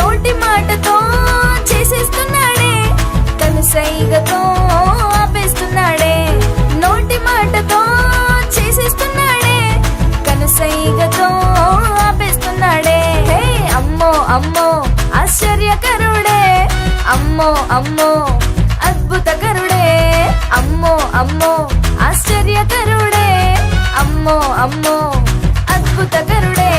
నోటి మాటతో చేసేస్తున్నాడే, కనుసైగతో ఆపేస్తున్నాడే. నోటి మాటతో చేసేస్తున్నాడే, కనుసైగతో ఆపేస్తున్నాడే. హే అమ్మో అమ్మో ఆశ్చర్యకరుడే, అమ్మో అమ్మో అద్భుతకరుడే. అమ్మో అమ్మో ఆశ్చర్యకరుడే, అమ్మో అమ్మో అద్భుతకరుడే.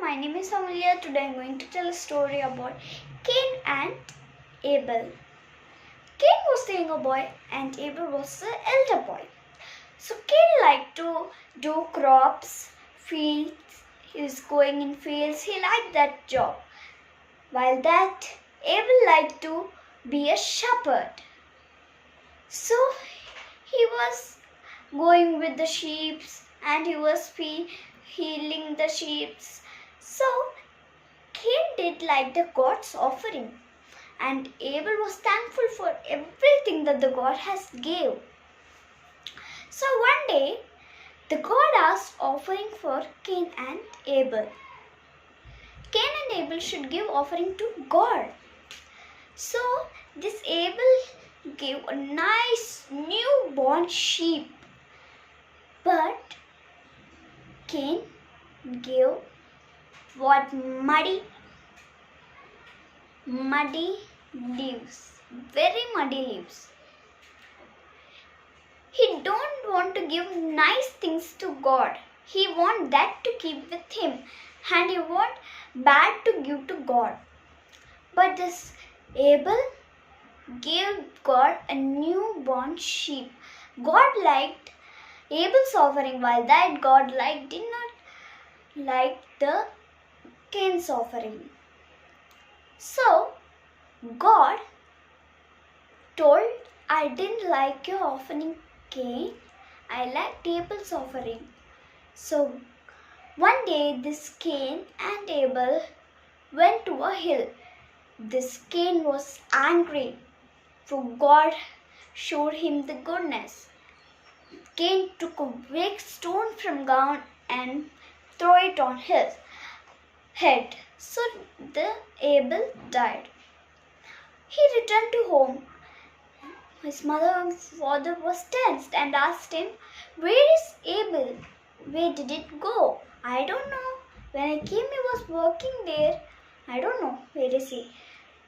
My name is Amelia. Today I am going to tell a story about Cain and Abel. Cain was the younger boy and Abel was the elder boy. So Cain liked to do crops, fields. He was going in fields. He liked that job. While that Abel liked to be a shepherd. So he was going with the sheep and he was healing the sheep. So Cain did like the God's offering and Abel was thankful for everything that the God has gave. So one day the God asked offering for Cain and Abel. Cain and Abel should give offering to God. So this Abel gave a nice newborn sheep, but Cain gave what? Muddy leaves, very muddy leaves. He don't want to give nice things to God. He want that to keep with him and he want bad to give to God. But this Abel gave God a newborn sheep. God liked Abel's offering, while that God did not like the Cain's offering. So God told, I didn't like your offering, Cain. I liked Abel's offering. So one day this Cain and Abel went to a hill. This Cain was angry, for God showed him the goodness. Cain took a big stone from ground and threw it on his head. So the Abel died. He returned to home. His mother and father was tensed and asked him, where is Abel? Where did it go? I don't know. When I came, he was working there. I don't know. Where is he?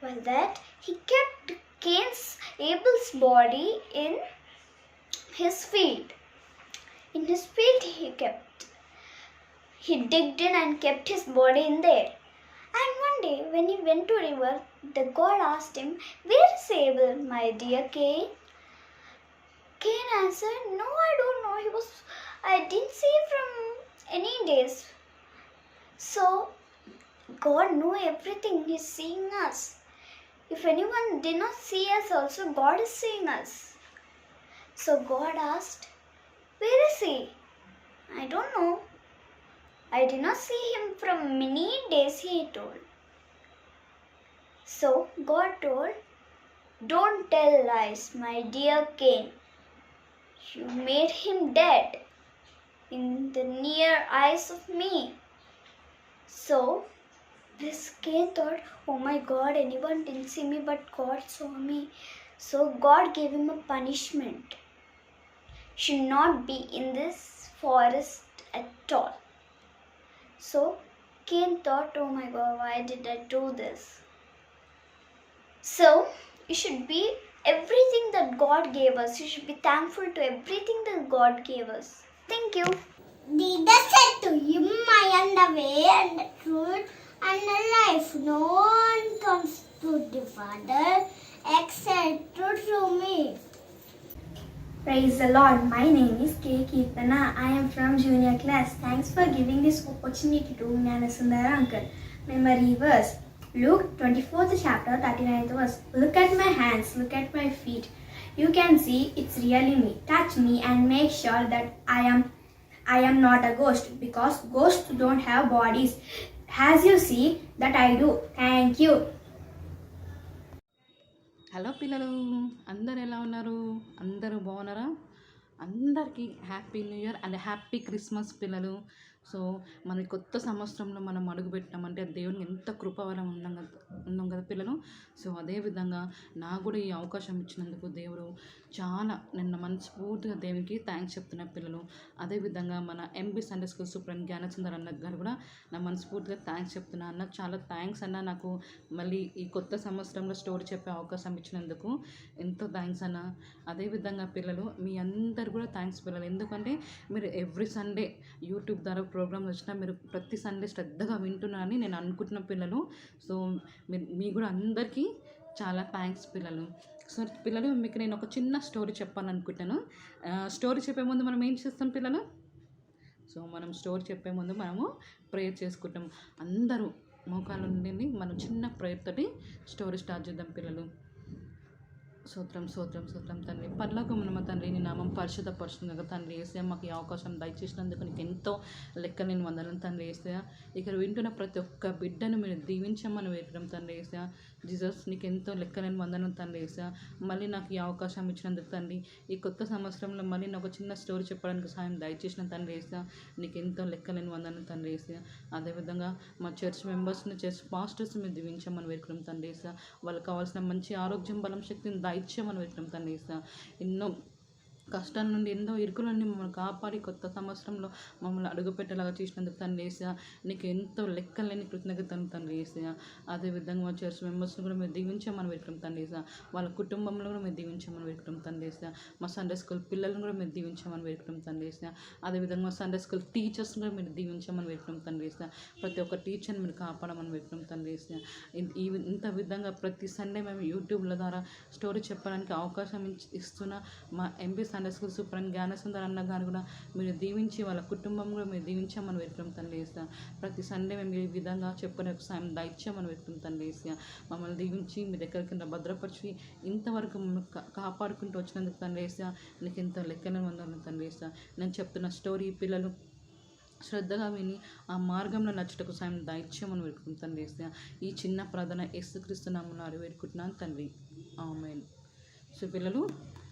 Well, that he kept Abel's body in his field. In his field he digged in and kept his body in there. And one day when he went to river, the God asked him, where is Abel, my dear Cain? Cain answered, no, I don't know. I didn't see him from any days. So God knew everything. He's seeing us. If anyone did not see us also, God is seeing us. So God asked, where is he? I don't know. I did not see him from many days, he told. So God told, don't tell lies, my dear Cain. You made him dead in the near eyes of me. So this Cain thought, oh my God, anyone didn't see me but God saw me. So God gave him a punishment. Should not be in this forest at all. So Cain thought, oh my God, why did I do this? So you should be everything that God gave us. You should be thankful to everything that God gave us. Thank you. Jesus said to him, I am the way and the truth and the life. No one comes to the Father except through me. Praise the Lord. My name is K. Kirtana. I am from junior class. Thanks for giving this opportunity to Gnanasundara uncle. Memory verse. Luke 24th chapter 39th verse. Look at my hands, look at my feet. You can see it's really me. Touch me and make sure that I am not a ghost, because ghosts don't have bodies. As you see that I do. Thank you. Hello పిల్లలు, అందరు ఎలా ఉన్నారు? అందరూ బాగున్నారా? అందరికీ happy new year and happy Christmas పిల్లలు. So మన కొత్త సంవత్సరంలో మనం అడుగుపెట్టామంటే దేవునికి ఎంత కృపవరం ఉన్నాం కదా పిల్లలు. సో అదేవిధంగా నాకు కూడా ఈ అవకాశం ఇచ్చినందుకు దేవుడు చాలా నిన్న మనస్ఫూర్తిగా దేవునికి థ్యాంక్స్ చెప్తున్నా పిల్లలు. అదేవిధంగా మన MB Sunday school superintendent Gnanasundar అన్న గారు కూడా నా మనస్ఫూర్తిగా థ్యాంక్స్ చెప్తున్నా. అన్న చాలా థ్యాంక్స్ అన్న, నాకు మళ్ళీ ఈ కొత్త సంవత్సరంలో స్టోరీ చెప్పే అవకాశం ఇచ్చినందుకు ఎంతో థ్యాంక్స్ అన్న. అదేవిధంగా పిల్లలు మీ అందరు కూడా థ్యాంక్స్ పిల్లలు, ఎందుకంటే మీరు ఎవ్రీ సండే యూట్యూబ్ ద్వారా ప్రోగ్రామ్ వచ్చినా మీరు ప్రతి సండే శ్రద్ధగా వింటున్నారని నేను అనుకుంటున్న పిల్లలు. సో మీ కూడా అందరికీ చాలా థ్యాంక్స్ పిల్లలు. సో పిల్లలు, మీకు నేను ఒక చిన్న స్టోరీ చెప్పాలనుకుంటాను. స్టోరీ చెప్పే ముందు మనం ఏం చేస్తాం పిల్లలు? సో మనం స్టోరీ చెప్పే ముందు మనము ప్రేయర్ చేసుకుంటాం. అందరూ మోకాళ్ళ నుండి మనం చిన్న ప్రేయర్ తోటి స్టోరీ స్టార్ట్ చేద్దాం పిల్లలు. స్తోత్రం స్తోత్రం స్తోత్రం తండ్రి, పరలోకమున్న తండ్రి, నీ నామం పరిశుద్ధపరుచుగా తండ్రి యేసయ్య, మాకు ఈ అవకాశం దయచేసినందుకు నీకు ఎంతో లెక్కలేని వందనం తండ్రి యేసయ్య. ఇక్కడ వింటున్న ప్రతి ఒక్క బిడ్డను మీరు దీవించమని వేయడం తండ్రి యేసయ్య. జీసస్, నీకు ఎంతో లెక్కలేని వందనం తండ్రి యేసయ్య. మళ్ళీ నాకు ఈ అవకాశం ఇచ్చినందుకు తండ్రి, ఈ కొత్త సంవత్సరంలో మళ్ళీ నాకు ఒక చిన్న స్టోరీ చెప్పడానికి సాయం దయచేసిన తండ్రి యేసయ్య, నీకు ఎంతో లెక్కలేని వందనం తండ్రి యేసయ్య. అదేవిధంగా మా చర్చ్ మెంబర్స్ని, చర్చ్ పాస్టర్స్ మీరు దీవించమని వేడుకున్నాం తండ్రి యేసయ్య. వాళ్ళకి కావాల్సిన మంచి ఆరోగ్యం, బలం, శక్తిని దయచేయమని వేడుకున్నాం తండ్రి యేసయ్య. ఎన్నో కష్టాల నుండి, ఎన్నో ఇరుకుల నుండి మమ్మల్ని కాపాడి కొత్త సంవత్సరంలో మమ్మల్ని అడుగుపెట్టేలాగా చేసినందుకు తండ్రి యేసయ్య, నీకు ఎంతో లెక్కలేని కృతజ్ఞతలు తండ్రి యేసయ్య. అదేవిధంగా మా చర్చ్ మెంబర్స్ని కూడా మీరు దీవించమని వేడుకున్నాం తండ్రి యేసయ్య. వాళ్ళ కుటుంబంలో కూడా మీరు దీవించమని వేడుకున్నాం తండ్రి యేసయ్య. మా సండే స్కూల్ పిల్లలను కూడా మీరు దీవించమని వేడుకున్నాం తండ్రి యేసయ్య. అదేవిధంగా మా సండే స్కూల్ టీచర్స్ని కూడా మీరు దీవించమని వేడుకున్నాం తండ్రి యేసయ్య. ప్రతి ఒక్క టీచర్ని మీరు కాపాడమని వేడుకున్నాం తండ్రి యేసయ్య. ఇంత విధంగా ప్రతి సండే మేము యూట్యూబ్ల ద్వారా స్టోరీ చెప్పడానికి అవకాశం ఇస్తున్న మా MP Sunday school superintendent Gnanasundar అన్న గారు కూడా మీరు దీవించి, వాళ్ళ కుటుంబం కూడా మీరు దీవించామని వేడుకున్నాం తండ్రి యేసయ్య. ప్రతి సండే మేము ఈ విధంగా చెప్పనే సాయం దయచేయమని వేడుకున్నాం తండ్రి యేసయ్య. మమ్మల్ని దీవించి మీరు ఎక్కడికైనా భద్రపరిచి ఇంతవరకు కాపాడుకుంటూ వచ్చినందుకు తండ్రి యేసయ్య, నీకు ఎంతో లెక్కనే ఉందని తండ్రి యేసయ్య. నేను చెప్తున్న స్టోరీ పిల్లలు శ్రద్ధగా విని ఆ మార్గంలో నచ్చుటకు సాయం దయచేయమని వేడుకుంటాను తండ్రి యేసయ్య. ఈ చిన్న ప్రార్థన యేసుక్రీస్తు నామమున వేడుకుంటున్నాను తండ్రి, ఆమేన్. సో పిల్లలు,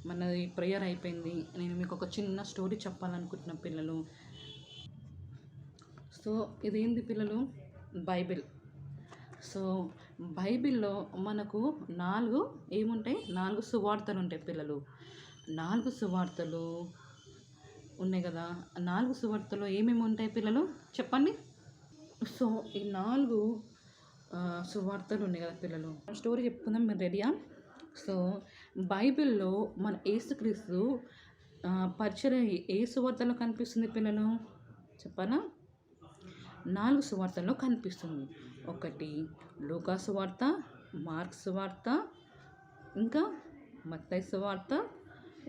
మన ఈ ప్రేయర్ అయిపోయింది. నేను మీకు ఒక చిన్న స్టోరీ చెప్పాలనుకుంటున్న పిల్లలు. సో ఇదేంటి పిల్లలు? బైబిల్. సో బైబిల్లో మనకు 4 ఏముంటాయి? 4 సువార్తలు ఉంటాయి పిల్లలు. 4 సువార్తలు ఉన్నాయి కదా. 4 సువార్తలు ఏమేమి ఉంటాయి పిల్లలు చెప్పండి. సో ఈ 4 సువార్తలు ఉన్నాయి కదా పిల్లలు. స్టోరీ చెప్పుకుందాం, మీరు రెడీయా? సో బైబిల్లో మన యేసుక్రీస్తు పరిచయం ఏ సువార్తలో కనిపిస్తుంది పిల్లలు చెప్పనా? 4 సువార్తల్లో కనిపిస్తుంది. ఒకటి లూకా సువార్త, మార్క్ సువార్త, ఇంకా మత్తయి సువార్త,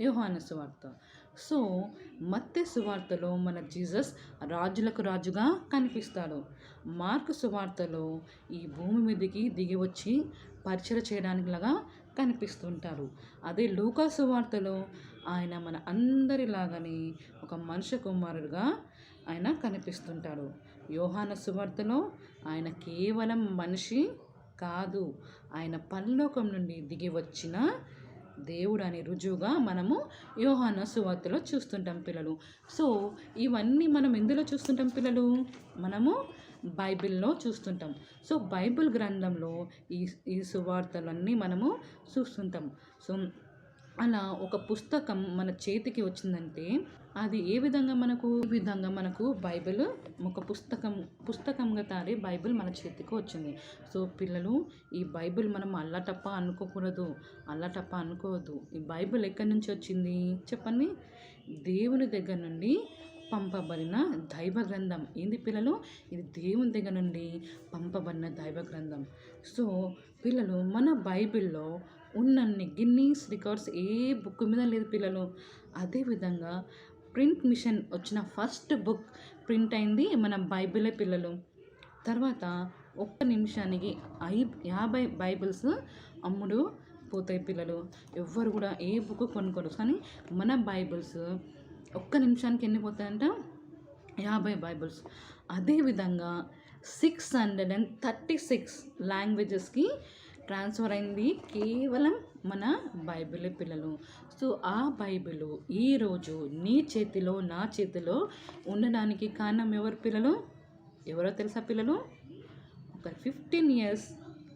యోహాను సువార్త. సో మత్తయి సువార్తలో మన జీసస్ రాజులకు రాజుగా కనిపిస్తాడు. మార్కు సువార్తలో ఈ భూమి మీదకి దిగి వచ్చి పరిచయం చేయడానికి లాగా కనిపిస్తుంటారు. అదే లూకా సువార్తలో ఆయన మన అందరిలాగానే ఒక మనుష్య కుమారుడుగా ఆయన కనిపిస్తుంటాడు. యోహాను సువార్తలో ఆయన కేవలం మనిషి కాదు, ఆయన పరలోకం నుండి దిగి వచ్చిన దేవుడు అనే రుజువుగా మనము యోహాను సువార్తలో చూస్తుంటాం పిల్లలు. సో ఇవన్నీ మనం ఎందులో చూస్తుంటాం పిల్లలు? మనము బైబిల్లో చూస్తుంటాం. సో బైబిల్ గ్రంథంలో ఈ సువార్తలన్నీ మనము చూస్తుంటాం. సో అలా ఒక పుస్తకం మన చేతికి వచ్చిందంటే అది ఏ విధంగా మనకు బైబిల్ ఒక పుస్తకంగా తారే బైబిల్ మన చేతికి వచ్చింది. సో పిల్లలు, ఈ బైబిల్ మనం అల్లటప్ప అనుకోవద్దు. ఈ బైబిల్ ఎక్కడి నుంచి వచ్చింది చెప్పండి? దేవుని దగ్గర నుండి పంపబడిన దైవ గ్రంథం. ఏంది పిల్లలు? ఇది దేవుని దగ్గర నుండి పంపబడిన దైవ గ్రంథం. సో పిల్లలు, మన బైబిల్లో ఉన్నన్ని గిన్నీస్ రికార్డ్స్ ఏ బుక్ మీద లేదు పిల్లలు. అదేవిధంగా ప్రింట్ మిషన్ వచ్చిన ఫస్ట్ బుక్ ప్రింట్ అయింది మన బైబిలే పిల్లలు. తర్వాత ఒక్క నిమిషానికి 50 బైబిల్స్ అమ్ముడు పోతాయి పిల్లలు. ఎవ్వరు కూడా ఏ బుక్ కొనుక్కోరు. కానీ మన బైబిల్స్ ఒక్క నిమిషానికి ఎన్ని పోతాయంట? 50 బైబిల్స్. అదేవిధంగా 636 లాంగ్వేజెస్కి ట్రాన్స్ఫర్ అయింది కేవలం మన బైబిలే పిల్లలు. సో ఆ బైబిల్ ఈరోజు నీ చేతిలో నా చేతిలో ఉండడానికి కారణం ఎవరు పిల్లలు? ఎవరో తెలుసా పిల్లలు? ఒక 15 years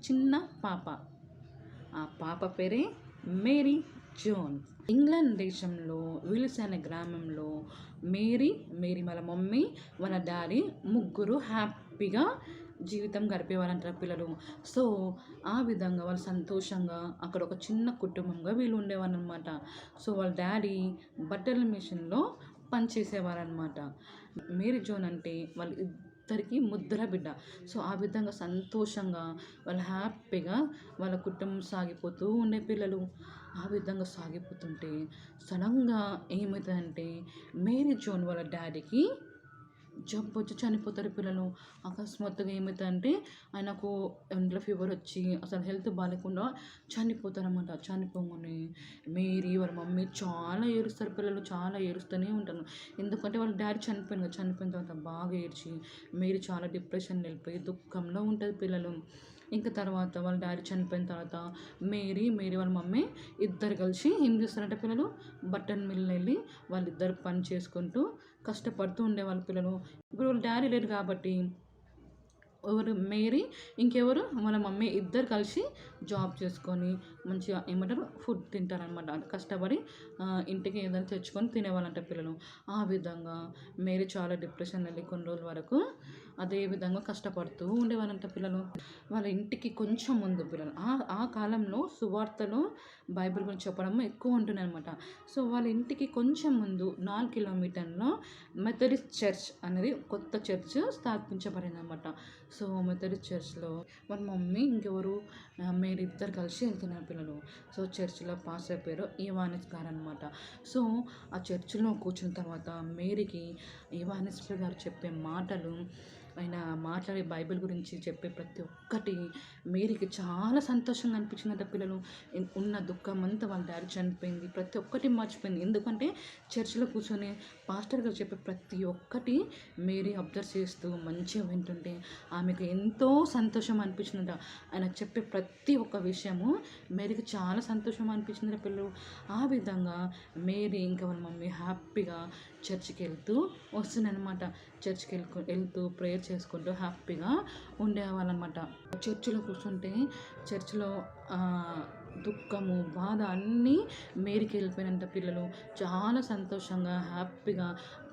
చిన్న పాప. ఆ పాప పేరే మేరీ జోన్. ఇంగ్లాండ్ దేశంలో విల్స్ అనే గ్రామంలో మేరీ వాళ్ళ మమ్మీ, వాళ్ళ డాడీ ముగ్గురు హ్యాపీగా జీవితం గడిపేవారంటారు పిల్లలు. సో ఆ విధంగా వాళ్ళు సంతోషంగా అక్కడ ఒక చిన్న కుటుంబంగా వీళ్ళు ఉండేవారు అనమాట. సో వాళ్ళ డాడీ బట్టల మిషన్లో పనిచేసేవారనమాట. మేరీ జోన్ అంటే వాళ్ళ ఇద్దరికి ముద్దుల బిడ్డ. సో ఆ విధంగా సంతోషంగా వాళ్ళు హ్యాపీగా వాళ్ళ కుటుంబం సాగిపోతూ ఉండే పిల్లలు. ఆ విధంగా సాగిపోతుంటే సడన్గా ఏమవుతుందంటే మేరీ జోన్ వాళ్ళ డాడీకి జబ్బు వచ్చి చనిపోతారు పిల్లలు. అకస్మాత్తుగా ఏమవుతుందంటే ఆయనకు ఎండ్ల ఫీవర్ వచ్చి అసలు హెల్త్ బాగాలేకుండా చనిపోతారన్నమాట. చనిపోగానే మేరీ వాళ్ళ మమ్మీ చాలా ఏడుస్తారు పిల్లలు. చాలా ఏడుస్తూనే ఉంటారు. ఎందుకంటే వాళ్ళ డాడీ చనిపోయిన తర్వాత బాగా ఏడ్చి మేరీ చాలా డిప్రెషన్ వెళ్ళిపోయి దుఃఖంలో ఉంటుంది పిల్లలు. ఇంకా తర్వాత వాళ్ళ డాడీ చనిపోయిన తర్వాత మేరీ వాళ్ళ మమ్మీ ఇద్దరు కలిసి ఏం చేస్తారంటే పిల్లలు, బట్టన్ మిల్లు వెళ్ళి వాళ్ళిద్దరు పని చేసుకుంటూ కష్టపడుతూ ఉండేవాళ్ళు పిల్లలు. ఇప్పుడు వాళ్ళ డాడీ లేరు కాబట్టి ఎవరు మేరీ ఇంకెవరు వాళ్ళ మమ్మీ ఇద్దరు కలిసి జాబ్ చేసుకొని మంచిగా ఏమంటారు ఫుడ్ తింటారనమాట. కష్టపడి ఇంటికి ఏదైనా తెచ్చుకొని తినేవాళ్ళంట పిల్లలు. ఆ విధంగా మేరీ చాలా డిప్రెషన్ వెళ్ళి కొన్ని రోజుల వరకు అదే విధంగా కష్టపడుతూ ఉండేవాళ్ళంట పిల్లలు. వాళ్ళ ఇంటికి కొంచెం ముందు పిల్లలు ఆ కాలంలో సువార్తలో బైబిల్ గురించి చెప్పడం ఎక్కువ ఉంటున్నాయి అనమాట. సో వాళ్ళ ఇంటికి కొంచెం ముందు 4 kilometers మెథడిస్ట్ చర్చ్ అనేది కొత్త చర్చ్ స్థాపించబడింది అనమాట. సో మెథడిస్ట్ చర్చ్లో వాళ్ళ మమ్మీ ఇంకెవరు మేరీ ఇద్దరు కలిసి వెళ్తున్నారు పిల్లలు. సో చర్చిలో పాస్టర్ పేరు ఇవానిస్ గారు అనమాట. సో ఆ చర్చిలో కూర్చున్న తర్వాత మేరీకి ఇవానిస్ గారు చెప్పే మాటలు, ఆయన మాట్లాడే బైబిల్ గురించి చెప్పే ప్రతి ఒక్కటి మేరీకి చాలా సంతోషంగా అనిపించిందంట పిల్లలు. ఉన్న దుఃఖం అంతా వాళ్ళ డాడీ చనిపోయింది ప్రతి ఒక్కటి మర్చిపోయింది. ఎందుకంటే చర్చిలో కూర్చొని పాస్టర్ గారు చెప్పే ప్రతి ఒక్కటి మేరీ అబ్జర్వ్ చేస్తూ మంచిగా వింటుంటే ఆమెకు ఎంతో సంతోషం అనిపించిందంట. ఆయన చెప్పే ప్రతి ఒక్క విషయము మేరీకి చాలా సంతోషం అనిపించింది పిల్లలు. ఆ విధంగా మేరీ ఇంకా వాళ్ళ మమ్మీ హ్యాపీగా చర్చికి వెళ్తూ వస్తుందన్నమాట. చర్చికి వెళ్తూ ప్రేయర్ చేసుకుంటూ హ్యాపీగా ఉండేవాళ్ళనమాట. చర్చిలో కూర్చుంటే చర్చిలో దుఃఖము బాధ అన్నీ మేరీకి వెళ్ళిపోయినంత పిల్లలు. చాలా సంతోషంగా హ్యాపీగా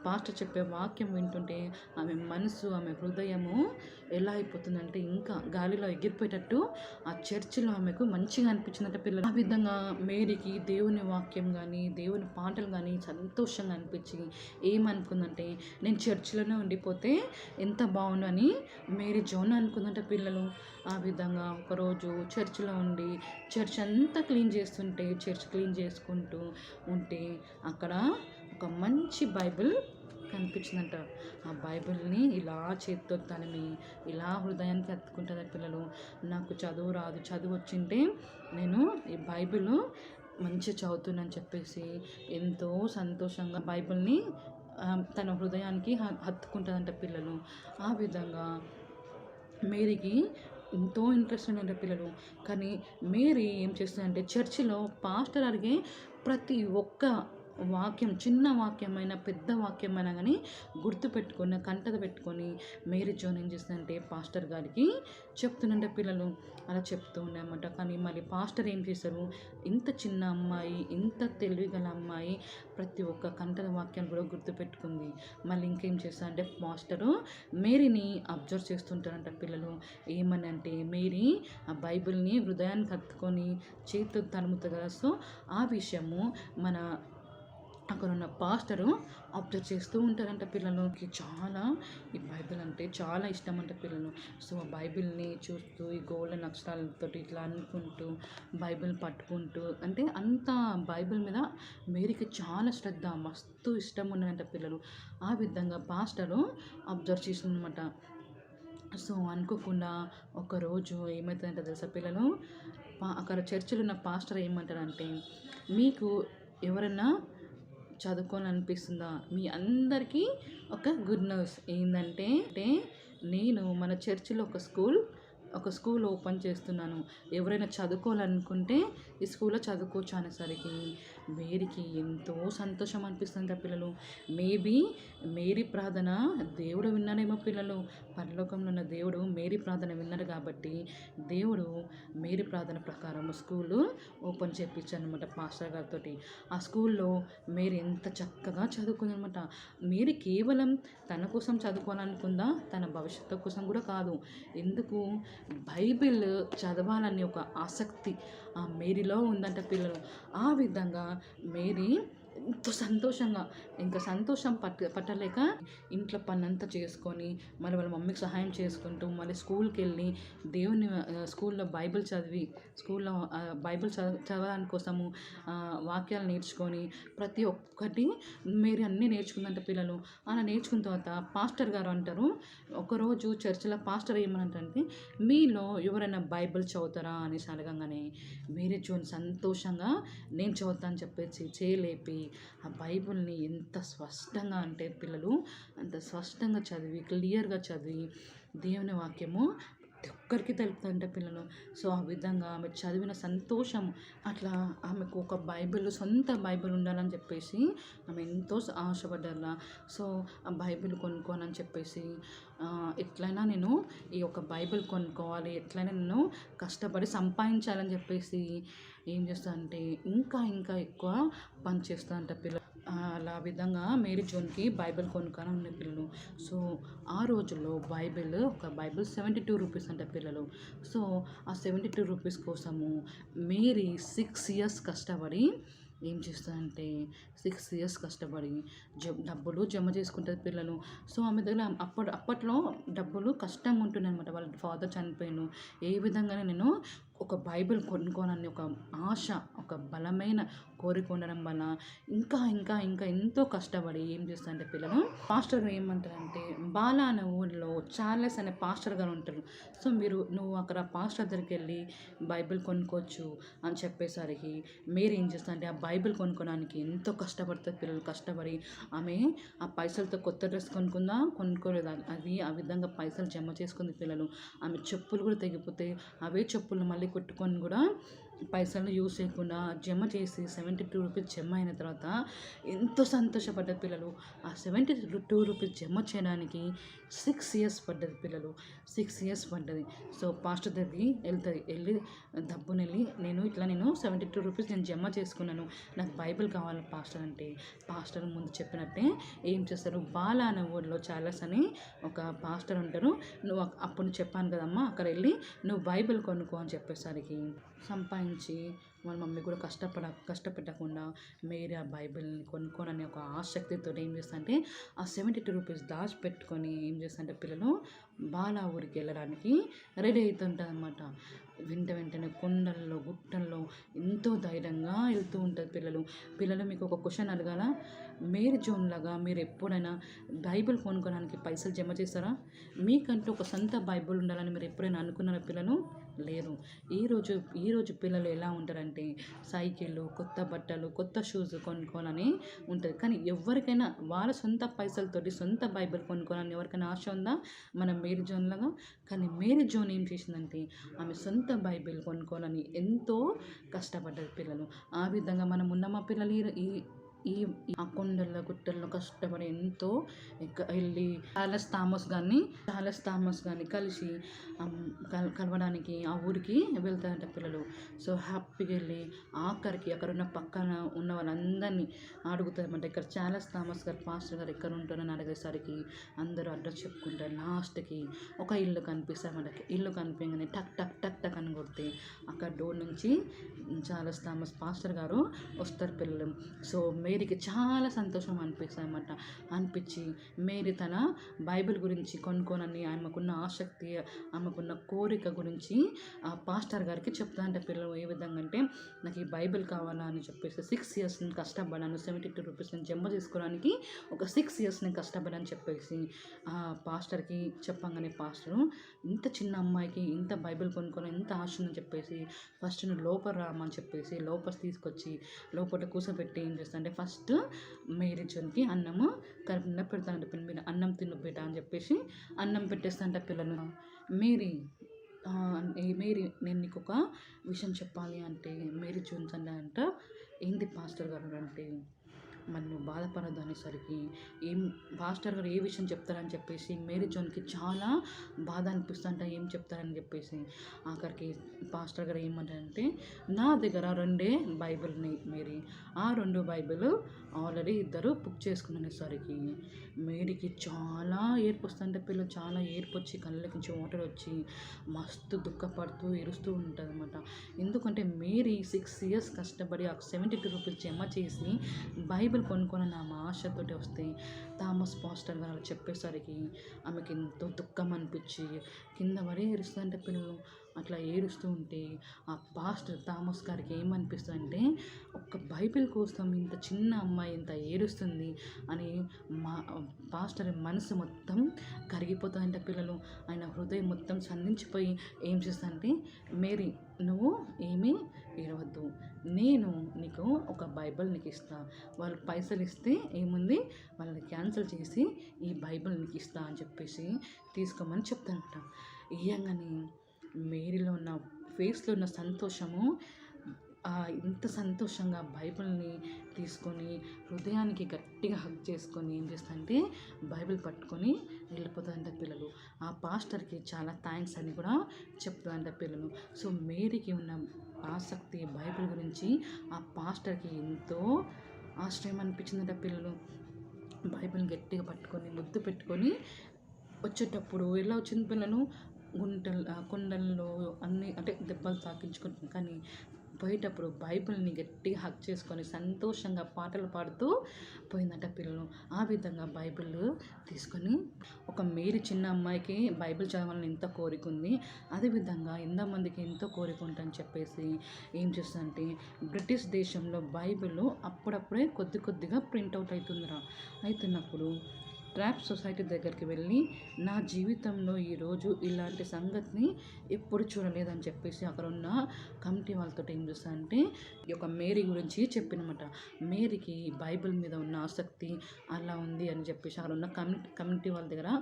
పాస్టర్ చెప్పే వాక్యం వింటుంటే ఆమె మనసు ఆమె హృదయము ఎలా అయిపోతుందంటే ఇంకా గాలిలో ఎగిరిపోయేటట్టు ఆ చర్చిలో ఆమెకు మంచిగా అనిపించిందంట పిల్లలు. ఆ విధంగా మేరీకి దేవుని వాక్యం కానీ దేవుని పాటలు కానీ సంతోషంగా అనిపించి ఏమనుకుందంటే నేను చర్చిలోనే ఉండిపోతే ఎంత బాగుండు అని మేరీ జోన్ అనుకుందంట పిల్లలు. ఆ విధంగా ఒకరోజు చర్చిలో ఉండి చర్చ్ అంతా క్లీన్ చేస్తుంటే చర్చ్ క్లీన్ చేసుకుంటూ ఉంటే అక్కడ ఒక మంచి బైబిల్ కనిపించిందంట. ఆ బైబిల్ని ఇలా చేత్తో తనిమి ఇలా హృదయానికి హత్తుకుంటుందంట పిల్లలు. నాకు చదువు రాదు, చదువు వచ్చింటే నేను ఈ బైబిల్ మంచిగా చదువుతున్నాను చెప్పేసి ఎంతో సంతోషంగా బైబిల్ని తన హృదయానికి హత్తుకుంటుందంట పిల్లలు. ఆ విధంగా మేరీకి ఎంతో ఇంట్రెస్ట్ ఉందంట పిల్లలు. కానీ మేరీ ఏం చేస్తుందంటే చర్చిలో పాస్టర్ అడిగే ప్రతి ఒక్క వాక్యం, చిన్న వాక్యమైనా పెద్ద వాక్యమైనా కానీ గుర్తుపెట్టుకొని కంటత పెట్టుకొని మేరీ జోన్ ఏం చేస్తుందంటే పాస్టర్ గారికి చెప్తుందంటే పిల్లలు. అలా చెప్తూ ఉండేమాట. కానీ మళ్ళీ పాస్టర్ ఏం చేశారు, ఇంత చిన్న అమ్మాయి, ఇంత తెలివిగల అమ్మాయి ప్రతి ఒక్క కంటత వాక్యాన్ని కూడా గుర్తుపెట్టుకుంది. మళ్ళీ ఇంకేం చేస్తారంటే మాస్టరు మేరీని అబ్జర్వ్ చేస్తుంటారంట పిల్లలు. ఏమని అంటే మేరీ ఆ బైబిల్ని హృదయానికి హత్తుకొని చేతితో తనుముతుంది కదా. సో ఆ విషయము మన అక్కడ ఉన్న పాస్టరు అబ్జర్వ్ చేస్తూ ఉంటారంట పిల్లలకి. చాలా ఈ బైబిల్ అంటే చాలా ఇష్టం అంట పిల్లలు. సో ఆ బైబిల్ని చూస్తూ ఈ గోల్డెన్ అక్షరాలతో ఇట్లా అనుకుంటూ బైబిల్ పట్టుకుంటూ అంటే అంత బైబిల్ మీద మేరీకి చాలా శ్రద్ధ, మస్తు ఇష్టం ఉన్నదంట పిల్లలు. ఆ విధంగా పాస్టరు అబ్జర్వ్ చేసిందనమాట. సో అనుకోకుండా ఒకరోజు ఏమవుతుందంటే తెలుసా పిల్లలు, అక్కడ చర్చిలో ఉన్న పాస్టర్ ఏమంటారంటే, మీకు ఎవరన్నా చదువుకోవాలనిపిస్తుందా? మీ అందరికీ ఒక గుడ్ న్యూస్ ఏంటంటే నేను మన చర్చిలో ఒక స్కూల్ ఓపెన్ చేస్తున్నాను. ఎవరైనా చదువుకోవాలనుకుంటే ఈ స్కూల్లో చదువుకోవచ్చు అనేసరికి మేరీకి ఎంతో సంతోషం అనిపిస్తుంది పిల్లలు. మేబీ మేరీ ప్రార్థన దేవుడు విన్నాడేమో పిల్లలు. పరలోకంలో ఉన్న దేవుడు మేరీ ప్రార్థన విన్నాడు కాబట్టి దేవుడు మేరీ ప్రార్థన ప్రకారం స్కూలు ఓపెన్ చేయించారనమాట పాస్టర్ గారితో. ఆ స్కూల్లో మేరీ ఎంత చక్కగా చదువుకుందనమాట. మేరీ కేవలం తన కోసం చదువుకోవాలనుకుందా, తన భవిష్యత్తు కోసం కూడా కాదు. ఎందుకు, బైబిల్ చదవాలని ఒక ఆసక్తి ఆ మేరీలో ఉందంట పిల్లలు. ఆ విధంగా మేరీ ఎంతో సంతోషంగా, ఇంకా సంతోషం పట్టలేక ఇంట్లో పనంతా చేసుకొని మళ్ళీ వాళ్ళ మమ్మీకి సహాయం చేసుకుంటూ మళ్ళీ స్కూల్కి వెళ్ళి దేవుని స్కూల్లో బైబిల్ చదివి స్కూల్లో బైబిల్ చదవడానికి కోసము వాక్యాలు నేర్చుకొని ప్రతి ఒక్కటి మేరీ అన్నీ నేర్చుకుందంట పిల్లలు. అలా నేర్చుకున్న తర్వాత పాస్టర్ గారు అంటారు, ఒకరోజు చర్చిలో పాస్టర్ ఏమనంటే, మీలో ఎవరైనా బైబిల్ చదువుతారా అనేసి అడగంగానే మేరీ జోన్ సంతోషంగా నేను చదువుతా అని చెప్పేసి చేయలేపి ఆ బైబిల్ని ఎంత స్పష్టంగా అంటే పిల్లలు అంత స్పష్టంగా చదివి క్లియర్గా చదివి దేవుని వాక్యము ప్రతి ఒక్కరికి తెలుపుతుంటే పిల్లలు. సో ఆ విధంగా ఆమె చదివిన సంతోషం అట్లా ఆమెకు ఒక బైబిల్, సొంత బైబిల్ ఉండాలని చెప్పేసి ఆమె ఎంతో ఆశపడ్డారు. సో ఆ బైబిల్ కొనుక్కోనని చెప్పేసి ఎట్లయినా నేను ఈ యొక్క బైబిల్ కొనుక్కోవాలి, ఎట్లయినా నేను కష్టపడి సంపాదించాలని చెప్పేసి ఏం చేస్తానంటే ఇంకా ఇంకా ఎక్కువ పని చేస్తానంట పిల్లలు. అలా విధంగా మేరీ జోన్కి బైబిల్ కొనుక్కొని ఉండే పిల్లలు. సో ఆ రోజుల్లో ఒక బైబిల్ 72 రూపీస్ అంట పిల్లలు. సో ఆ 72 రూపీస్ కోసము మేరీ 6 ఇయర్స్ కష్టపడి ఏం చేస్తుందంటే 6 ఇయర్స్ కష్టపడి డబ్బులు జమ చేసుకుంటుంది పిల్లలు. సో ఆమె దగ్గర అప్పట్లో డబ్బులు కష్టంగా ఉంటుండే అనమాట. వాళ్ళ ఫాదర్ చనిపోయాను. ఏ విధంగానే నేను ఒక బైబిల్ కొనుక్కోనని ఒక ఆశ, ఒక బలమైన కోరిక ఉండడం వల్ల ఇంకా ఇంకా ఇంకా ఎంతో కష్టపడి ఏం చేస్తారంటే పిల్లలు పాస్టర్ ఏమంటారంటే, బాలా అనే ఊరిలో చార్లెస్ అనే పాస్టర్ గారు ఉంటారు. సో నువ్వు అక్కడ పాస్టర్ దగ్గరికి వెళ్ళి బైబిల్ కొనుక్కోవచ్చు అని చెప్పేసరికి మీరు ఏం చేస్తారంటే ఆ బైబిల్ కొనుక్కోడానికి ఎంతో కష్టపడుతుంది పిల్లలు. కష్టపడి ఆమె ఆ పైసలతో కొత్త డ్రెస్ కొనుక్కోలేదు. అది ఆ విధంగా పైసలు జమ చేసుకుంది పిల్లలు. ఆమె చెప్పులు కూడా తెగిపోతే అవే చెప్పులు మళ్ళీ కుట్టుకొని కూడా పైసలు యూజ్ చేయకుండా జమ చేసి 72 రూపీస్ జమ అయిన తర్వాత ఎంతో సంతోషపడ్డారు పిల్లలు. ఆ 72 రూపీస్ జమ చేయడానికి 6 ఇయర్స్ పడ్డది పిల్లలు. 6 ఇయర్స్ పడ్డది. సో పాస్టర్ దగ్గరికి వెళ్ళి డబ్బునెళ్ళి నేను 72 రూపీస్ నేను జమ చేసుకున్నాను, నాకు బైబిల్ కావాలి పాస్టర్ అంటే, పాస్టర్ ముందు చెప్పినట్టే ఏం చేస్తారు, బాలా అనే ఊళ్ళో చార్లెస్ అని ఒక పాస్టర్ ఉంటారు. నువ్వు అప్పుడు చెప్పాను కదమ్మా, అక్కడ వెళ్ళి నువ్వు బైబిల్ కొనుక్కో అని చెప్పేసరికి సంపాదించి వాళ్ళ మమ్మీ కూడా కష్టపెట్టకుండా మేరీ ఆ బైబిల్ని కొనుక్కోనని ఒక ఆసక్తితో ఏం చేస్తా అంటే ఆ 72 రూపీస్ దాచిపెట్టుకొని ఏం చేస్తారంటే పిల్లలు బాలా ఊరికి వెళ్ళడానికి రెడీ అవుతుంటుంది అనమాట. వెంటనే కొండల్లో గుట్టల్లో ఎంతో ధైర్యంగా వెళ్తూ ఉంటారు పిల్లలు. మీకు ఒక క్వశ్చన్ అడగాల, మేరీ జోన్ లాగా మీరు ఎప్పుడైనా బైబిల్ కొనుక్కోడానికి పైసలు జమ చేస్తారా? మీకంటూ ఒక సొంత బైబిల్ ఉండాలని మీరు ఎప్పుడైనా అనుకున్నారా పిల్లలు? లేరు. ఈరోజు పిల్లలు ఎలా ఉంటారంటే సైకిళ్ళు, కొత్త బట్టలు, కొత్త షూస్ కొనుక్కోవాలని ఉంటుంది. కానీ ఎవరికైనా వాళ్ళ సొంత పైసలతోటి సొంత బైబిల్ కొనుక్కోవాలని ఎవరికైనా ఆశ ఉందా? మన మేరీ జోన్ లాగా. కానీ మేరీ జోన్ ఏం చేసిందంటే ఆమె సొంత బైబిల్ కొనుక్కోవాలని ఎంతో కష్టపడ్డారు పిల్లలు. ఆ విధంగా మనం ఉన్నామా పిల్లలు? ఈ ఈ ఆ కొండల్లో గుట్టల్లో కష్టపడి ఎంతో వెళ్ళి చార్లెస్ థామస్ కానీ కలిసి కలవడానికి ఆ ఊరికి వెళ్తారంట పిల్లలు. సో హ్యాపీగా వెళ్ళి ఆఖరికి అక్కడ ఉన్న పక్కన ఉన్న వాళ్ళందరినీ అడుగుతారన్నమాట. ఇక్కడ చార్లెస్ థామస్ గారు పాస్టర్ గారు ఎక్కడ ఉంటారని అడిగేసరికి అందరూ అడ్రస్ చెప్పుకుంటారు. లాస్ట్కి ఒక ఇల్లు కనిపిస్తారన్నమాట. ఇల్లు కనిపించగానే టక్ టక్ టక్ టక్ అని కొడితే అక్కడ డోర్ నుంచి చార్లెస్ థామస్ పాస్టర్ గారు వస్తారు పిల్లలు. సో మేరీకి చాలా సంతోషం అనిపిస్తుంది అన్నమాట. అనిపించి మేరీ తన బైబిల్ గురించి కొనుక్కోనని ఆమెకున్న ఆసక్తి, ఆమెకున్న కోరిక గురించి ఆ పాస్టర్ గారికి చెప్తా అంటే పిల్లలు ఏ విధంగా అంటే నాకు ఈ బైబిల్ కావాలా అని చెప్పేసి 6 years నేను కష్టపడ్డాను, 72 rupees నేను జమ చేసుకోవడానికి ఒక 6 years నేను కష్టపడ్డాను చెప్పేసి ఆ పాస్టర్కి చెప్పంగానే పాస్టరు ఇంత చిన్న అమ్మాయికి ఇంత బైబిల్ కొనుక్కొని ఎంత ఆశ ఉందని చెప్పేసి ఫస్ట్ నువ్వు లోపల రామని చెప్పేసి లోపల తీసుకొచ్చి లోపల కూర్చోబెట్టి ఏం చేస్తా అంటే ఫస్ట్ మేరీ జోన్కి అన్నము కడుపున పెడతానంట పిల్లలు. మీరు అన్నం తిను బిడ్డ అని చెప్పేసి అన్నం పెట్టేస్తాంట పిల్లలు. మేరీ నేను నీకు ఒక విషయం చెప్పాలి అంటే మేరీ జోన్స్ అంట ఏంటి పాస్టర్ గారు అంటే మరి నువ్వు బాధపడద్దు అనేసరికి పాస్టర్ గారు ఏ విషయం చెప్తారని చెప్పేసి మేరీ జోన్కి చాలా బాధ అనిపిస్తుంట. ఏం చెప్తారని చెప్పేసి ఆఖరికి పాస్టర్ గారు ఏమంటారంటే నా దగ్గర 2 బైబిల్ని మేరీ, ఆ 2 బైబిల్ ఆల్రెడీ ఇద్దరు బుక్ చేసుకునేసరికి మేరీకి చాలా ఏడుపు వస్తుంటే పిల్లలు చాలా ఏడుపు వచ్చి కళ్ళకి నుంచి వాటర్ వచ్చి మస్తు దుఃఖపడుతూ ఏడుస్తూ ఉంటుంది అనమాట. ఎందుకంటే మేరీ 6 years కష్టపడి ఆ 72 rupees జమ చేసి బైబిల్ కొనుక్కొని నా ఆశతోటి వస్తే థామస్ పాస్టర్ గారు చెప్పేసరికి ఆమెకి ఎంతో దుఃఖం అనిపించి కింద పడి ఏడుస్తుంటే పిల్లలు. అట్లా ఏడుస్తూ ఉంటే ఆ పాస్టర్ థామస్ గారికి ఏమనిపిస్తుంది అంటే ఒక బైబిల్ కోసం ఇంత చిన్న అమ్మాయి ఇంత ఏడుస్తుంది అని పాస్టర్ మనసు మొత్తం కరిగిపోతుందంటే పిల్లలు. ఆయన హృదయం మొత్తం సంధించిపోయి ఏం చేస్తానంటే మేరీ నువ్వు ఏమీ ఏడవద్దు, నేను నీకు ఒక బైబిల్ నీకు ఇస్తా, వాళ్ళు పైసలు ఇస్తే ఏముంది వాళ్ళని క్యాన్సిల్ చేసి ఈ బైబిల్ నీకు ఇస్తా అని చెప్పేసి తీసుకోమని చెప్తానట. ఇయ్యంగానే మేరీలో ఉన్న ఫేస్లో ఉన్న సంతోషము ఇంత సంతోషంగా బైబిల్ని తీసుకొని హృదయానికి గట్టిగా హగ్ చేసుకొని ఏం చేస్తానంటే బైబిల్ పట్టుకొని వెళ్ళిపోతుందంట పిల్లలు. ఆ పాస్టర్కి చాలా థ్యాంక్స్ అని కూడా చెప్తుందంట పిల్లలు. సో మేరీకి ఉన్న ఆసక్తి బైబిల్ గురించి ఆ పాస్టర్కి ఎంతో ఆశ్చర్యం అనిపించిందంట పిల్లలు. బైబిల్ని గట్టిగా పట్టుకొని ముద్దు పెట్టుకొని వచ్చేటప్పుడు ఎలా వచ్చింది పిల్లలు? కొండల్లో అన్నీ అంటే దెబ్బలు తాకించుకుంటుంది. కానీ పోయేటప్పుడు బైబిల్ని గట్టిగా హగ్ చేసుకొని సంతోషంగా పాటలు పాడుతూ పోయిందంట పిల్లలు. ఆ విధంగా బైబిల్ తీసుకొని ఒక మేరీ చిన్న అమ్మాయికి బైబిల్ చదవాలని ఎంత కోరిక ఉంది, అదేవిధంగా ఎంతమందికి ఎంతో కోరిక ఉంటుందని చెప్పేసి ఏం చేస్తుందంటే బ్రిటిష్ దేశంలో బైబిల్ అప్పుడప్పుడే కొద్దిగా ప్రింట్అవుట్ అవుతున్నప్పుడు ట్రాప్ సొసైటీ దగ్గరికి వెళ్ళి నా జీవితంలో ఈరోజు ఇలాంటి సంగతిని ఎప్పుడు చూడలేదని చెప్పేసి అక్కడ ఉన్న కమిటీ వాళ్ళతో ఏం చేస్తానంటే ఈ యొక్క మేరీ గురించి చెప్పినమాట. మేరీకి బైబిల్ మీద ఉన్న ఆసక్తి అలా ఉంది అని చెప్పేసి అక్కడ ఉన్న కమిటీ వాళ్ళ దగ్గర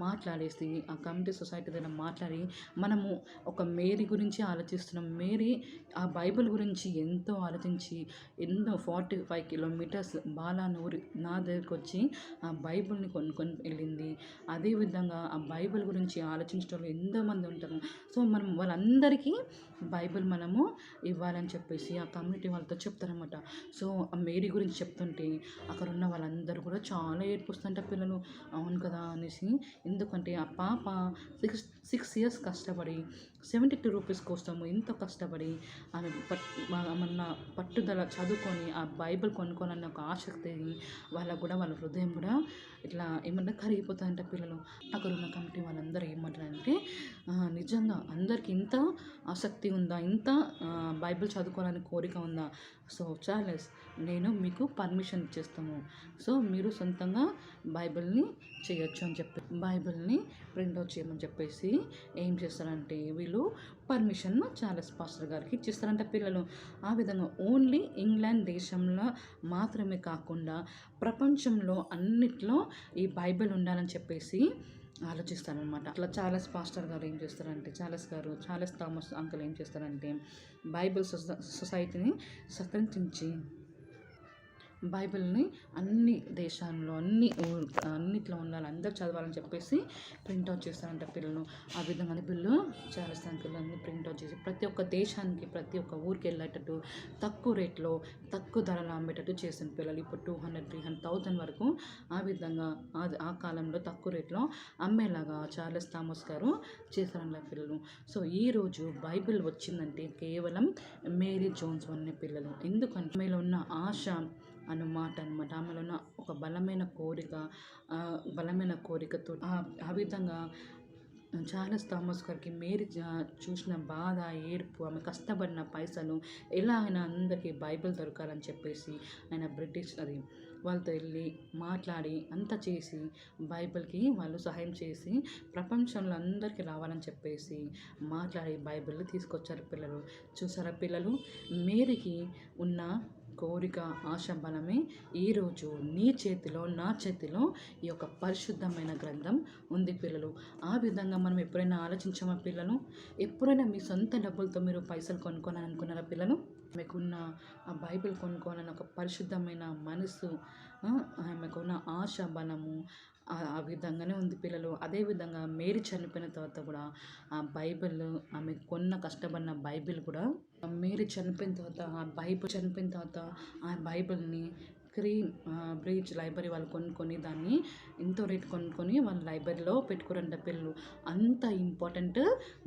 మాట్లాడేసి ఆ కమిటీ సొసైటీ దగ్గర మాట్లాడి మనము ఒక మేరీ గురించి ఆలోచిస్తున్నాం. మేరీ ఆ బైబిల్ గురించి ఎంతో ఆలోచించి ఎన్నో 45 kilometers బాలానూరి నా దగ్గరికి వచ్చి ఆ బైబిల్ని కొనుక్కొని వెళ్ళింది. అదేవిధంగా ఆ బైబిల్ గురించి ఆలోచించడం ఎంతోమంది ఉంటారు. సో మనం వాళ్ళందరికీ బైబిల్ మనము ఇవ్వాలని చెప్పేసి ఆ కమ్యూనిటీ వాళ్ళతో చెప్తారనమాట. సో ఆ మేరీ గురించి చెప్తుంటే అక్కడ ఉన్న వాళ్ళందరూ కూడా చాలా ఏడ్పుస్తుంటే పిల్లలు అవును కదా అనేసి. ఎందుకంటే ఆ పాప 6 years కష్టపడి 72 రూపీస్ కోసము ఎంతో కష్టపడి ఆమె మన పట్టుదల చదువుకొని ఆ బైబిల్ కొనుక్కోవాలన్న ఒక ఆసక్తి వాళ్ళకు కూడా వాళ్ళ హృదయం కూడా ఇట్లా ఏమన్నా కరిగిపోతాయంట పిల్లలు. అక్కడ ఉన్న కమిటీ వాళ్ళందరూ ఏమంటారంటే నిజంగా అందరికీ ఇంత ఆసక్తి ఉందా, ఇంత బైబిల్ చదువుకోవాలని కోరిక ఉందా, సో చార్లెస్ నేను మీకు పర్మిషన్ ఇచ్చేస్తాము, సో మీరు సొంతంగా బైబిల్ని చేయొచ్చు అని చెప్పి బైబిల్ని ప్రింట్అవుట్ చేయమని చెప్పేసి ఏం చేస్తారంటే వీళ్ళు పర్మిషన్ చార్లెస్ పాస్టర్ గారికి ఇచ్చిస్తారంట పిల్లలు. ఆ విధంగా ఓన్లీ ఇంగ్లాండ్ దేశంలో మాత్రమే కాకుండా ప్రపంచంలో అన్నిట్లో ఈ బైబిల్ ఉండాలని చెప్పేసి ఆలోచిస్తారనమాట. అట్లా చార్లెస్ పాస్టర్ గారు ఏం చేస్తారంటే చార్లెస్ థామస్ అంకుల్ ఏం చేస్తారంటే బైబిల్ సొసైటీని స్వతంత్రించి బైబిల్ని అన్ని దేశాల్లో అన్నిట్లో ఉండాలి, అందరూ చదవాలని చెప్పేసి ప్రింట్అవుట్ చేస్తారంట పిల్లలు. ఆ విధంగా బిల్లు చార్లెస్ అంకుల్ అన్ని ప్రింట్అవుట్ చేసి ప్రతి ఒక్క దేశానికి ప్రతి ఒక్క ఊరికి వెళ్ళేటట్టు తక్కువ రేట్లో తక్కువ ధరలో అమ్మేటట్టు చేసిన పిల్లలు. ఇప్పుడు 200,000-300,000 వరకు ఆ విధంగా ఆ కాలంలో తక్కువ రేట్లో అమ్మేలాగా చార్లెస్ థామస్ గారు చేశారంట పిల్లలు. సో ఈరోజు బైబిల్ వచ్చిందంటే కేవలం మేరీ జోన్స్ వల్లనే పిల్లలు. ఎందుకంటే ఆమెలో ఉన్న ఆశ అన్నమాట ఆమెలో ఉన్న ఒక బలమైన కోరికతో ఆ విధంగా చార్లెస్ థామస్ గారికి మేరీ చూసిన బాధ, ఏడుపు, ఆమె కష్టపడిన పైసలు ఎలా ఆయన అందరికీ బైబిల్ దొరకాలని చెప్పేసి ఆయన వాళ్ళతో వెళ్ళి మాట్లాడి అంతా చేసి బైబిల్కి వాళ్ళు సహాయం చేసి ప్రపంచంలో అందరికీ రావాలని చెప్పేసి మాట్లాడి బైబిల్ని తీసుకొచ్చారు పిల్లలు. చూసారా పిల్లలు, మేరీకి ఉన్న కోరిక, ఆశ బలమే ఈరోజు నీ చేతిలో నా చేతిలో ఈ యొక్క పరిశుద్ధమైన గ్రంథం ఉంది పిల్లలు. ఆ విధంగా మనం ఎప్పుడైనా ఆలోచించామా పిల్లలు? ఎప్పుడైనా మీ సొంత డబ్బులతో మీరు పైసలు కొనుక్కోవాలని అనుకున్నారా పిల్లలు? మీకున్న ఆ బైబిల్ కొనుక్కోవాలని ఒక పరిశుద్ధమైన మనసు, ఆమెకున్న ఆశ బలము ఆ విధంగానే ఉంది పిల్లలు. అదేవిధంగా మేరీ చనిపోయిన తర్వాత కూడా ఆ బైబిల్, ఆమె కష్టపడిన బైబిల్ కూడా మేరీ చనిపోయిన తర్వాత ఆ బైబిల్ని బ్రిడ్జ్ లైబ్రరీ వాళ్ళు కొనుక్కొని దాన్ని ఎంతో రేటు కొనుక్కొని వాళ్ళ లైబ్రరీలో పెట్టుకోరంట పిల్లలు. అంత ఇంపార్టెంట్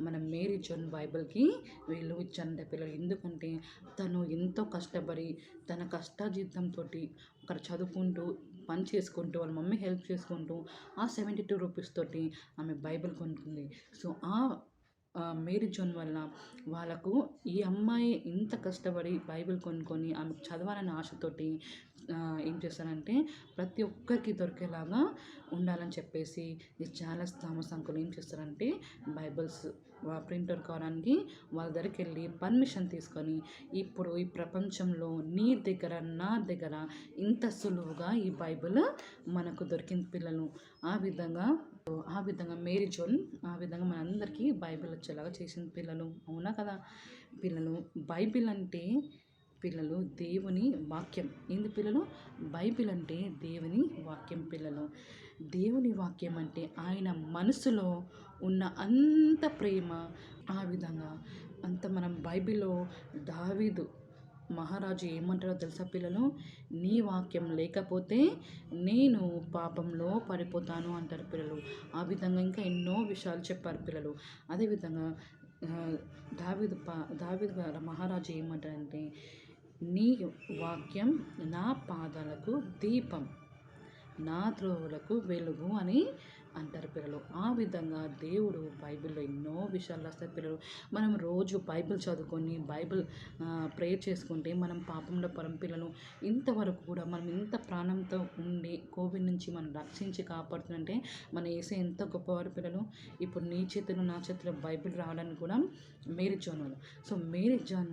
మన మేరీ జోన్ బైబిల్కి వీళ్ళు ఇచ్చారంట పిల్లలు. ఎందుకంటే తను ఎంతో కష్టపడి తన కష్టాజీతంతో అక్కడ చదువుకుంటూ పని చేసుకుంటూ వాళ్ళ మమ్మీ హెల్ప్ చేసుకుంటూ ఆ 72 రూపీస్ తోటి ఆమె బైబిల్ కొనుక్కుంది. సో మేరీ జోన్ వల్ల వాళ్ళకు ఈ అమ్మాయి ఇంత కష్టపడి బైబిల్ కొనుక్కొని ఆమె చదవాలనే ఆశతోటి ఏం చేస్తారంటే ప్రతి ఒక్కరికి దొరికేలాగా ఉండాలని చెప్పేసి ఈ చార్లెస్ థామస్ అంకుల్ ఏం చేస్తారంటే బైబిల్స్ ప్రింటర్ కావడానికి వాళ్ళ దగ్గరికి వెళ్ళి పర్మిషన్ తీసుకొని ఇప్పుడు ఈ ప్రపంచంలో నీ దగ్గర నా దగ్గర ఇంత సులువుగా ఈ బైబిల్ మనకు దొరికింది పిల్లలు. ఆ విధంగా మేరీ జోన్ ఆ విధంగా మనందరికీ బైబిల్ వచ్చేలాగా చేసింది పిల్లలు. అవునా కదా పిల్లలు? బైబిల్ అంటే పిల్లలు దేవుని వాక్యం. ఏంది పిల్లలు? బైబిల్ అంటే దేవుని వాక్యం పిల్లలు. దేవుని వాక్యం అంటే ఆయన మనసులో ఉన్న అంత ప్రేమ, ఆ విధంగా అంత మనం బైబిల్లో దావీదు మహారాజు ఏమంటారో తెలుసా పిల్లలు? నీ వాక్యం లేకపోతే నేను పాపంలో పడిపోతాను అంటారు పిల్లలు. ఆ విధంగా ఇంకా ఎన్నో విషయాలు చెప్పారు పిల్లలు. అదేవిధంగా దావీదు గారు మహారాజు ఏమంటారంటే నీ వాక్యం నా పాదాలకు దీపం, నా త్రోవలకు వెలుగు అని అంటారు పిల్లలు. ఆ విధంగా దేవుడు బైబిల్లో ఎన్నో విషయాలు రాస్తారు పిల్లలు. మనం రోజు బైబిల్ చదువుకొని బైబిల్ ప్రేయర్ చేసుకుంటే మనం పాపంలో పరం పిల్లలు. ఇంతవరకు కూడా మనం ఇంత ప్రాణంతో ఉండి కోవిడ్ నుంచి మనం రక్షించి కాపాడుతుందంటే మన యేసే ఎంత గొప్పవారు పిల్లలు. ఇప్పుడు నీ చేతిలో నా చేతిలో బైబిల్ రావడానికి కూడా మేరీ జోన్ వల్ల. సో మేరీ జోన్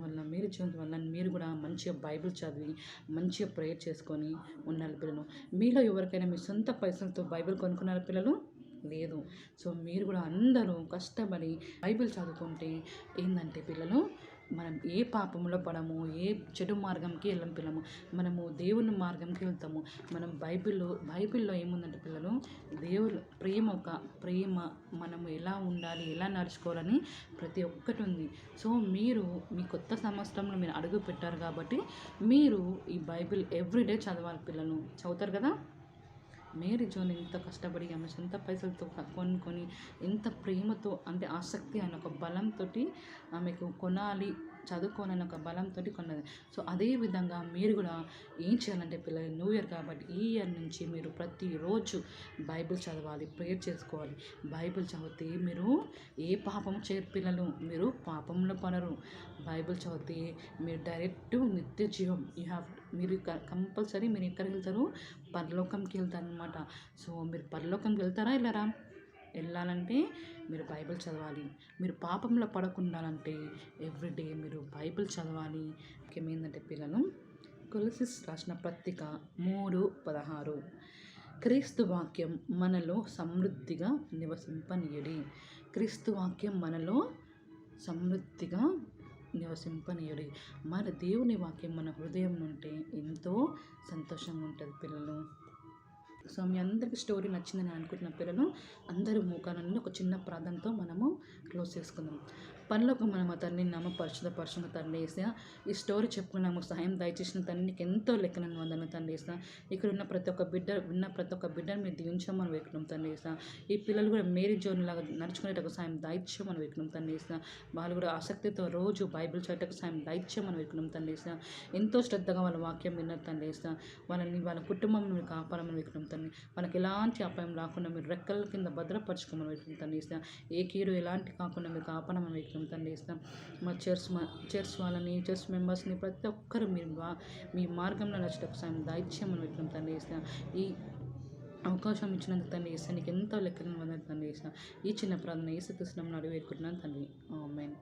వల్ల మీరు కూడా మంచిగా బైబిల్ చదివి మంచిగా ప్రేయర్ చేసుకొని ఉండాలి పిల్లలు. మీలో ఎవరికైనా మీ సొంత పైసలతో బైబిల్ కొనుక్కున్నారు పిల్లలు? లేదు. సో మీరు కూడా అందరూ కష్టపడి బైబిల్ చదువుకుంటే ఏంటంటే పిల్లలు మనం ఏ పాపంలో పడము, ఏ చెడు మార్గంకి వెళ్ళం పిల్లము, మనము దేవుని మార్గంకి వెళ్తాము. మనం బైబిల్లో ఏముందంటే పిల్లలు దేవుడు ప్రేమ మనము ఎలా ఉండాలి, ఎలా నడుచుకోవాలని ప్రతి ఒక్కటి ఉంది. సో మీరు మీ కొత్త సంవత్సరంలో మీరు అడుగు పెట్టారు కాబట్టి మీరు ఈ బైబిల్ ఎవ్రీడే చదవాలి పిల్లలు. చదువుతారు కదా? మేరీ జోన్ ఎంత కష్టపడి ఆమె సొంత పైసలతో కొనుక్కొని ఎంత ప్రేమతో అంటే ఆసక్తి అనే ఒక బలంతో ఆమెకు కొనాలి, చదువుకోనని ఒక బలంతో కొన్నది. సో అదేవిధంగా మీరు కూడా ఏం చేయాలంటే పిల్లలు, న్యూ ఇయర్ కాబట్టి ఈ ఇయర్ నుంచి మీరు ప్రతిరోజు బైబిల్ చదవాలి, ప్రేయర్ చేసుకోవాలి. బైబిల్ చదివితే మీరు ఏ పాపం చేయరు పిల్లలు, మీరు పాపంలో పడరు. బైబిల్ చదివితే మీరు డైరెక్ట్ నిత్య జీవం మీరు కంపల్సరీ మీరు ఎక్కడికి వెళ్తారు, పరలోకంకి వెళ్తారు అనమాట. సో మీరు పరలోకంకి వెళ్తారా వెళ్ళారా? వెళ్ళాలంటే మీరు బైబిల్ చదవాలి. మీరు పాపంలో పడకుండాలంటే ఎవ్రీడే మీరు బైబిల్ చదవాలి. ముఖ్యమైనదంటే పిల్లలు, కొలస్సీస్ రాసిన పత్రిక 3:16 క్రీస్తు వాక్యం మనలో సమృద్ధిగా నివసింపనీయుడి. క్రీస్తు వాక్యం మనలో సమృద్ధిగా నివసింపనీయుడి. మన దేవుని వాక్యం మన హృదయం ఉంటే ఎంతో సంతోషంగా ఉంటుంది పిల్లలు. సో మీ అందరికీ స్టోరీ నచ్చిందని అనుకుంటున్న పిల్లలు, అందరూ మూకాలని ఒక చిన్న ప్రార్థనతో మనము క్లోజ్ చేసుకుందాం. పనిలోకి మనం ఆ తండ్రి నామ పరిశుద్ధ తండ్రి వేసా, ఈ స్టోరీ చెప్పుకున్నాము సహాయం దయచేసిన తండ్రికి ఎంతో లెక్కనని వందన తండ్రి వేసా. ఇక్కడ ఉన్న ప్రతి ఒక్క బిడ్డను మీరు దీవించమని వేకున్నాం తండ్రి వేసా. ఈ పిల్లలు కూడా మేరీ జోన్ లాగా నడుచుకునేటకు సాయం దయచేయమని వేకున్నాం తండ్రి వేసా. వాళ్ళు కూడా ఆసక్తితో రోజు బైబిల్ చదవటకు సాయం దయచేయమని వేకున్నాం తండ్రి వేసా. ఎంతో శ్రద్ధగా వాళ్ళ వాక్యం విన్నారు తండ్రి వేసా. వాళ్ళ కుటుంబం మీరు కాపాడమని వేకున్నాం తండ్రి. వాళ్ళకి ఎలాంటి అపాయం రాకుండా మీరు రెక్కల కింద భద్రపరచుకోమని వేకున్నాం తండ్రి వేసా. ఏ కీడు ఎలాంటి కాకుండా మీరు కాపాడమని వేకున్నాం తండ్రి వేస్తాం. మా చర్చ్ వాళ్ళని, చర్చ్ మెంబర్స్ని ప్రతి ఒక్కరు మీరు మీ మార్గంలో నచ్చటకు సాయం దయచేయమని పెట్టినాం తండ్రి వేస్తాం. ఈ అవకాశం ఇచ్చినందుకు తండ్రి వేస్తాం. నీకు ఎంతో లెక్కలను వందలు తండ్రి వేస్తాం. ఈ చిన్న ప్రార్థన యేసుక్రీస్తు నామమున అడిగి వేడుకుంటున్నాను తండ్రి. ఆమేన్.